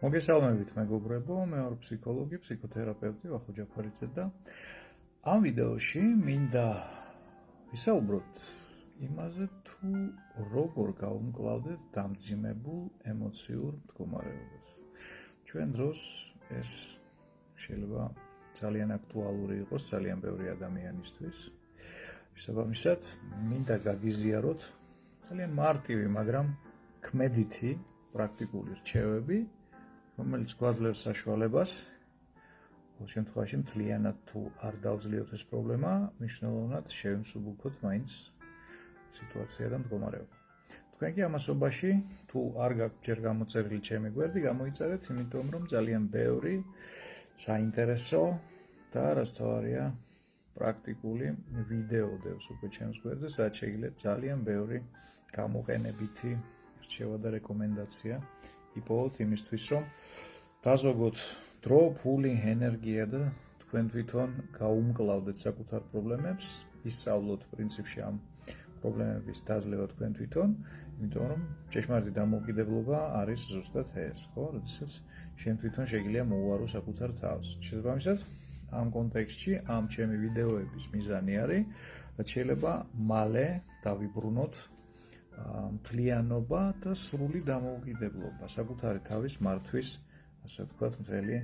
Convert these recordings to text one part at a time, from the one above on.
მოგესალმებით მეგობრებო, მე ვარ ფსიქოლოგი, ფსიქოთერაპევტი ვახო ჯაფარიძე და ამ ვიდეოში მინდა ვისაუბროთ იმაზე, თუ როგორ გავუმკლავდეთ დამძიმებულ ემოციურ მდგომარეობას. ჩვენ დროს ეს შეიძლება ძალიან აქტუალური იყოს ძალიან ბევრი ადამიანისთვის. შესაბამისად, მინდა გაგიზიაროთ ძალიან მარტივი, მაგრამ ქმედითი პრაქტიკული რჩევები, რომელიც გვაძლევს საშუალებას, ყოველ შემთხვევაში მთლიანად თუ არ დავძლიოთ ეს პრობლემა, მნიშვნელოვნად შევიმსუბუქოთ მაინც სიტუაცია და მდგომარეობა. თქვენ კი ამასობაში, თუ არ გაქვთ ჯერ გამოწერილი ჩემი გვერდი, გამოიწერეთ, იმიტომ რომ ძალიან ბევრი საინტერესო და რასთავარია პრაქტიკული ვიდეო დევს უკვე ჩემს გვერდზე, სადაც შეგიძლიათ ძალიან ბევრი გამოყენებითი რჩევა და რეკომენდაცია იპოვოთ იმისთვის, რომ დაზოგოთ დრო, ფული, ენერგია და თქვენ თვითონ გაუმკლავდეთ საკუთარ პრობლემებს, ისწავლოთ პრინციპში ამ პრობლემების დაძლევა თქვენ თვითონ, იმიტომ რომ ჭეშმარიტი დამოუკიდებლობა არის ზუსტად ეს, ხო? როდესაც შენ თვითონ შეგიძლია მოუარო საკუთარ თავს. შესაბამისად, ამ კონტექსტში ამ ჩემი ვიდეოების მიზანი არის, რაც შეიძლება მალე დავიბრუნოთ მთლიანობა და სრული დამოუკიდებლობა საკუთარი თავის მართვის, ასე ვთქვათ, მთელი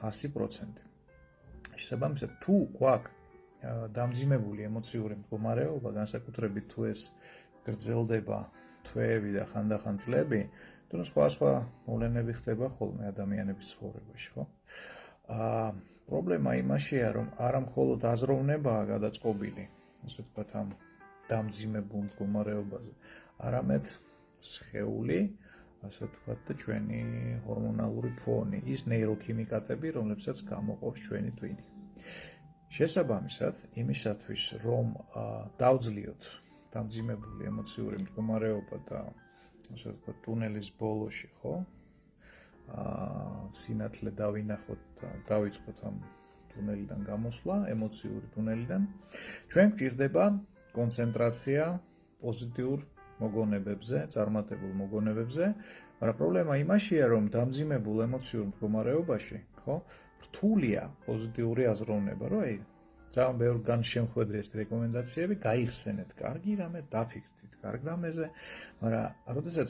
100%. შესაბამისად, თუ გვაქვს დამძიმებული ემოციური მდგომარეობა, განსაკუთრებით თუ ეს გრძელდება თვეები და ხანდახან წლები, თუმცა სხვა მოვლენები ხდება ხოლმე ადამიანების ცხოვრებაში, ხო? პრობლემა იმაშია, რომ არა მხოლოდ აზროვნებაა გადაწყობილი, ასე ვთქვათ, ამ დამძიმებულ მდგომარეობაზე, არამედ სხეული, ასე ვთქვათ, და ჩვენი ჰორმონალური ფონი, ის ნეიროქიმიკატები, რომლებსაც გამოყოფს ჩვენი ტვინი. შესაბამისად, იმისათვის, რომ დავძლიოთ დამძიმებული ემოციური მდგომარეობა და ასე ვთქვათ, ტუნელის ბოლოში, ხო? სინათლე დავინახოთ და დავიწყოთ ამ ტუნელიდან გამოსვლა, ემოციური ტუნელიდან, ჩვენ გვჭირდება კონცენტრაცია პოზიტიურ მოგონებებზე, წარმატებულ მოგონებებზე, მაგრამ პრობლემა იმაშია, რომ დამძიმებულ ემოციურ მდგომარეობაში, ხო, რთულია პოზიტიური აზროვნება, რომ ძალიან ბევრგან შემხვედრი ეს რეკომენდაციები, გაიხსენეთ კარგი რამე, დაფიქრდით კარგ რამეზე, მაგრამ როდესაც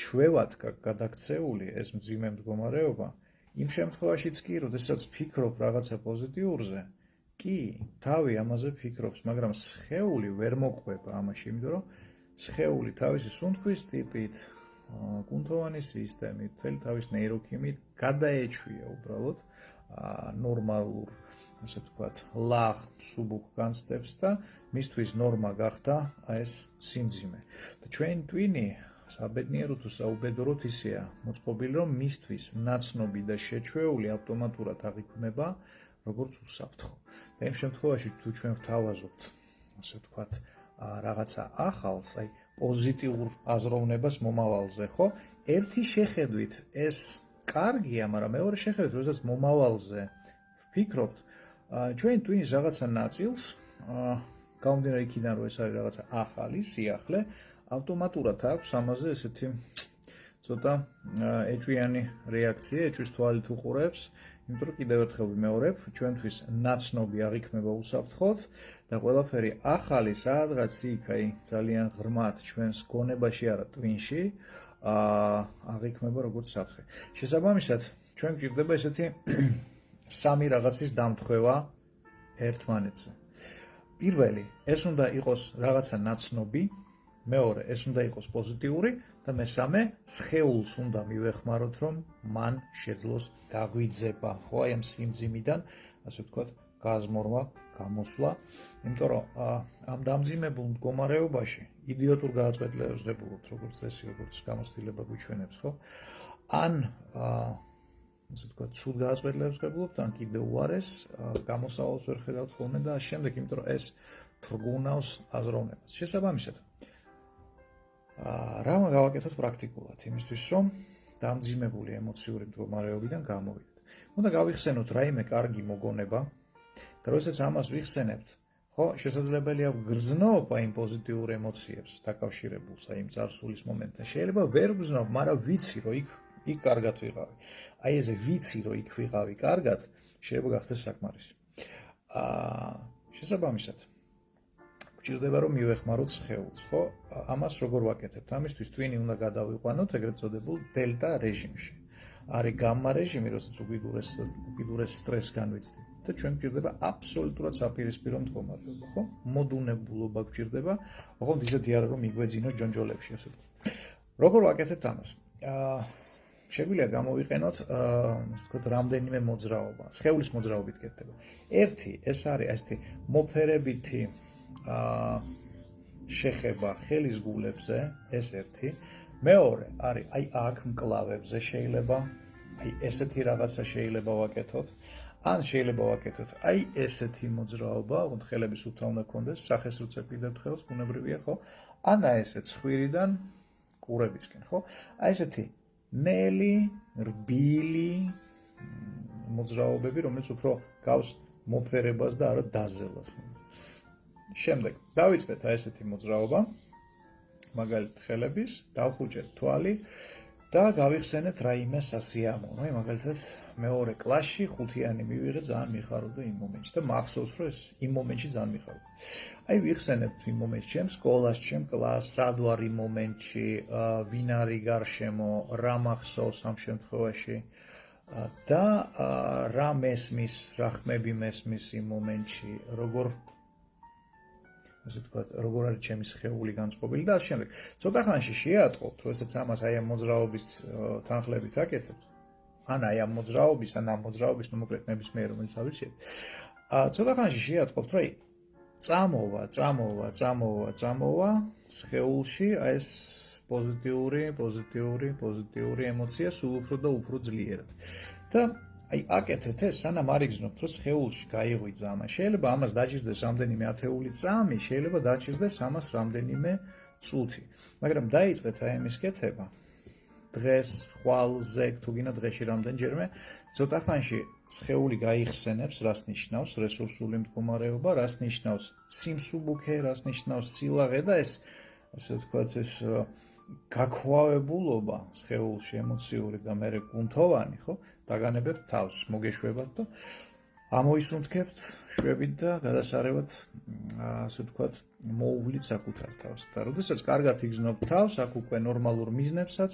ჩვევად გადაქცეული ეს მძიმე მდგომარეობა, იმ შემთხვევაშიც კი, როდესაც ფიქრობ რაღაცა პოზიტიურზე, კი, თავი ამაზე ფიქრობს, მაგრამ სხეული ვერ მოყვება ამაში, იმიტომ რომ სხეული თავისი სუნთქვის ტიპით, კუნთოვანი სისტემით, მთელი თავის ნეიროქიმიით გადაეჩვია უბრალოდ ნორმალურ, ასე ვთქვათ, ლაღ მსუბუქ განცდებს და მისთვის ნორმა გახდა ეს სიმძიმე. და ჩვენი ტვინი საბედნიეროდ თუ საუბედუროდ ისეა მოწყობილი, რომ მისთვის ნაცნობი და შეჩვეული ავტომატურად აღიქმება როგორც უსაფრთხო. და იმ შემთხვევაში თუ ჩვენ ვთავაზობთ, ასე ვთქვათ, რაღაცა ახალს, აი პოზიტიურ აზროვნებას მომავალზე, ხო? ერთი შეხედვით ეს კარგია, მაგრამ მეორე შეხედვით, როდესაც მომავალზე ვფიქრობთ, ჩვენი ტვინის რაღაცა ნაწილს, გამომდინარე იქიდან, რომ ეს არის რაღაცა ახალი სიახლე, ავტომატურად აქვს ამაზე ესეთი ცოტა ეჭვიანი რეაქცია, ეჭვის თვალით უყურებს, იმიტომ რომ კიდევ ერთხელ ვიმეორებ, ჩვენთვის ნაცნობი აღიქმება უსაფრთხოდ და ყველაფერი ახალი სადღაც იქ, აი ძალიან ღრმად ჩვენს გონებაში არა ტვინში, აღიქმება როგორც საფრთხე. შესაბამისად, ჩვენ გვჭირდება ესეთი სამი რაღაცის დამთხევა ერთმანეთზე. პირველი, ეს უნდა იყოს რაღაცა ნაცნობი, მეორე, ეს უნდა იყოს პოზიტიური და მესამე, სხეულს უნდა მივეხმაროთ, რომ მან შეძლოს გაგვიძება, ხო, აი ამ სიმძიმიდან, ასე ვთქვათ, გაზმორვა, გამოსვლა, იმიტომ რომ ამ დამძიმებულ მდგომარეობაში იდიოტურ გადაწყვეტილებებს ვღებულობთ, როგორც წესი, როგორც გამოცდილება გვიჩვენებს, ხო? ან ასე ვთქვათ, ცუდ გადაწყვეტილებებს ვღებულობთ, ან კიდევ უარეს, გამოსავალს ვერ ხედავთ ხოლმე და ამ შემდეგ, იმიტომ რომ ეს თრგუნავს აზროვნებას. შესაბამისად, რა უნდა გავაკეთოთ პრაქტიკულად იმისთვის, რომ დამძიმებული ემოციური მდგომარეობიდან გამოვიდეთ. უნდა გავიხსენოთ რაიმე კარგი მოგონება და როდესაც ამას ვიხსენებთ, ხო, შესაძლებელია ვგრძნობ აი იმ პოზიტიურ ემოციებს დაკავშირებულს აი იმ წარსულის მომენტთან. შეიძლება ვერ ვგრძნობ, მაგრამ ვიცი, რომ იქ კარგად ვიყავი. აი ესე ვიცი, რომ იქ ვიყავი კარგად, შეიძლება გახდეს საკმარისი. შესაბამისად, გვჭირდება რომ მივეხმაროთ სხეულს, ხო? ამას როგორ ვაკეთებთ? ამისთვის twin-ი უნდა გადავიყვანოთ ეგრეთ წოდებულ დელტა რეჟიმში. არის გამმა რეჟიმი, როდესაც უკიდურეს სტრესს განვიცდით და ჩვენ გვჭირდება აბსოლუტურად საპირისპირო მდგომარეობა, ხო? მოდუნებულობა გვჭირდება, ოღონდ ისეთი არა რომ მიგვეძინოს ჯონჯოლებში, ასე ვთქვათ. როგორ ვაკეთებთ ამას? შეგვიძლია გამოვიყენოთ, ასე ვთქვათ, რამდენიმე მოძრაობა. სხეულის მოძრაობით კეთდება. ერთი, ეს არის ასეთი მოფერებითი შეხება ხელის გულებზე, ეს ერთი. მეორე არის აი აქ მკლავებზე შეიძლება, აი ესეთი რაღაცა შეიძლება ვაკეთოთ. ან შეიძლება ვაკეთოთ აი ესეთი მოძრაობა, ოღონდ ხელები სუფთა უნდა გქონდეს, სახეს რო წეპიდებთ ხელს, ბუნებრივია, ხო? ან აი ესე ცხვირიდან ყურებისკენ, ხო? აი ესეთი ნელი, რბილი მოძრაობები, რომელიც უფრო გავს მოფერებას და არა დაზელას. შემდეგ დავიწყეთ აი ესეთი მოძრაობა. მაგალითად ხელების, დავხუჭეთ თვალი და გავიხსენეთ რაიმე სასიამოვნო. აი მაგალითად მეორე კლასში ხუთიანი მივიღე, ძალიან მიხარობდა იმ მომენტში და მახსოვს რომ ეს იმ მომენტში ძალიან მიხარობდა. აი ვიხსენებთ იმ მომენტში ჩემ სკოლას, ჩემ კლასს, სად ვარ იმ მომენტში, ვინ არის გარშემო, რა მახსოვს ამ შემთხვევაში და რა მესმის, რა ხმები მესმის იმ მომენტში, ასე ვთქვათ, როგორ არის ჩემი სხეული განწყობილი და ასე შემდეგ. ცოტა ხანში შეატყობთ, როდესაც ამას აი ამ მოძრაობის თანხლებით აკეთებთ. ან აი ამ მოძრაობის, ან ამ მოძრაობის, ნუ მოკლედ ნებისმიერ რომელიც ავირჩიეთ. ცოტა ხანში შეატყობთ, რომ აი წამოვა სხეულში აი ეს პოზიტიური ემოცია სულ უფრო და უფრო ძლიერად. და აი აკეთეთ ეს, სანამ არ იგრძნობთ, რომ სხეულში გაიღვიძა ამას. შეიძლება ამას დაჭირდეს რამდენიმე ათეული წამი, შეიძლება დაჭირდეს ამას რამდენიმე წუთი. მაგრამ დაიწყეთ აი ამის კეთება. დღეს, ხვალ, ზეგ, თუ გინდა დღეში რამდენჯერმე, ცოტა ხანში სხეული გაიხსენებს, რას ნიშნავს რესურსული მდგომარეობა, რას ნიშნავს სიმსუბუქე, რას ნიშნავს სილაღე და ეს, ასე ვთქვათ, ეს გაქვავებულობა სხეულში ემოციური და მერე კუნთოვანი, ხო? დაგანებებთ თავს, მოგეშვებათ და ამოისუნთქებთ შვებით და გადასარევად, ასე ვთქვათ, მოუვლით საკუთარ თავს. და როდესაც კარგად იგრძნობთ თავს, აქ უკვე ნორმალურ მიზნებსაც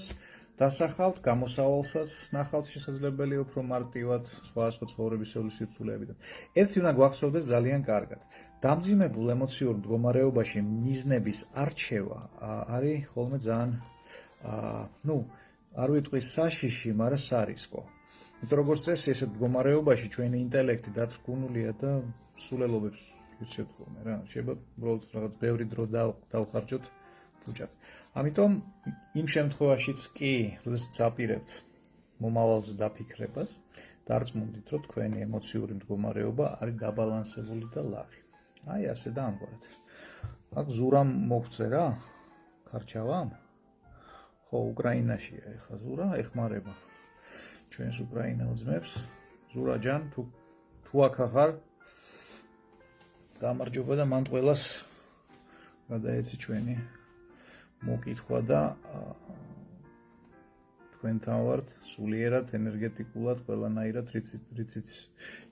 დასახავთ, გამოსავალსაც ნახავთ შესაძლებელი უფრო მარტივად, სხვა ცხოვრებისეული სირთულეებიდან. ერთი უნდა გვახსოვდეს ძალიან კარგად. დამძიმებულ ემოციურ მდგომარეობაში მიზნების არჩევა არის ხოლმე ძალიან, არ ვიტყვი საშიში, მაგრამ სარისკო. იმიტომ როგორც წესი, ესეთ მდგომარეობაში ჩვენი ინტელექტი დათრგუნულია და სულელობებს ვირჩევთ ხოლმე რა. შეიძლება უბრალოდ რაღაც ბევრი დრო დავხარჯოთ ფუჭად. ამიტომ იმ შემთხვევაშიც კი, როდესაც აპირებთ მომავალზე დაფიქრებას, დარწმუნდით, რომ თქვენი ემოციური მდგომარეობა არის დაბალანსებული და ლაღი. აი ასე და ამგვარად. აქ ზურამ მოგვწე რა, ქარჩავამ. ხო, უკრაინაშია ეხლა ზურა, ეხმარება ჩვენს უკრაინელ ძმებს. ზურა ჯან, თუ აქ ახარ, გამარჯობა და მან ყველას გადაეცი ჩვენი მოკითხვა და თქვენთან ვართ სულიერად, ენერგეტიკულად, ყველანაირად რიციც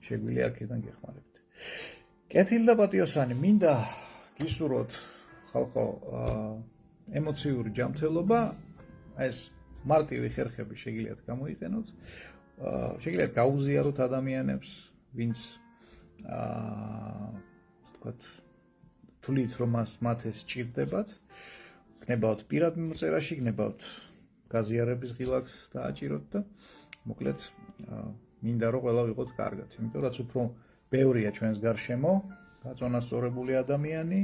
შეგვიძლია აქედან გეხმარებთ. კეთილი და პატიოსანი, მინდა გისურვოთ ხალხო ემოციური ჯანმრთელობა, ეს მარტივი ხერხები შეგიძლიათ გამოიყენოთ, შეგიძლიათ გაუზიაროთ ადამიანებს, ვინც ვთქვათ, თვლით რომ მათ ეს სჭირდებათ, გნებავთ პირად მიმოწერაში, გნებავთ გაზიარების ღილაკს დააჭიროთ და მოკლედ მინდა რომ ყველა ვიყოთ კარგად, იმიტომ რაც უფრო ბევრია ჩვენს გარშემო გაწონასწორებული ადამიანი,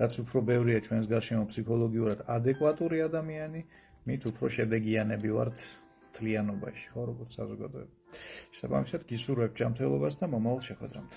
რაც უფრო ბევრია ჩვენს გარშემო ფსიქოლოგიურად ადეკვატური ადამიანი, მით უფრო შედეგიანები ვართ თლიანობაში, ხო, როგორც საზოგადოება. შესაბამისად, გისურვებთ ჯანმრთელობას და მომავალ შეხვედრამდე.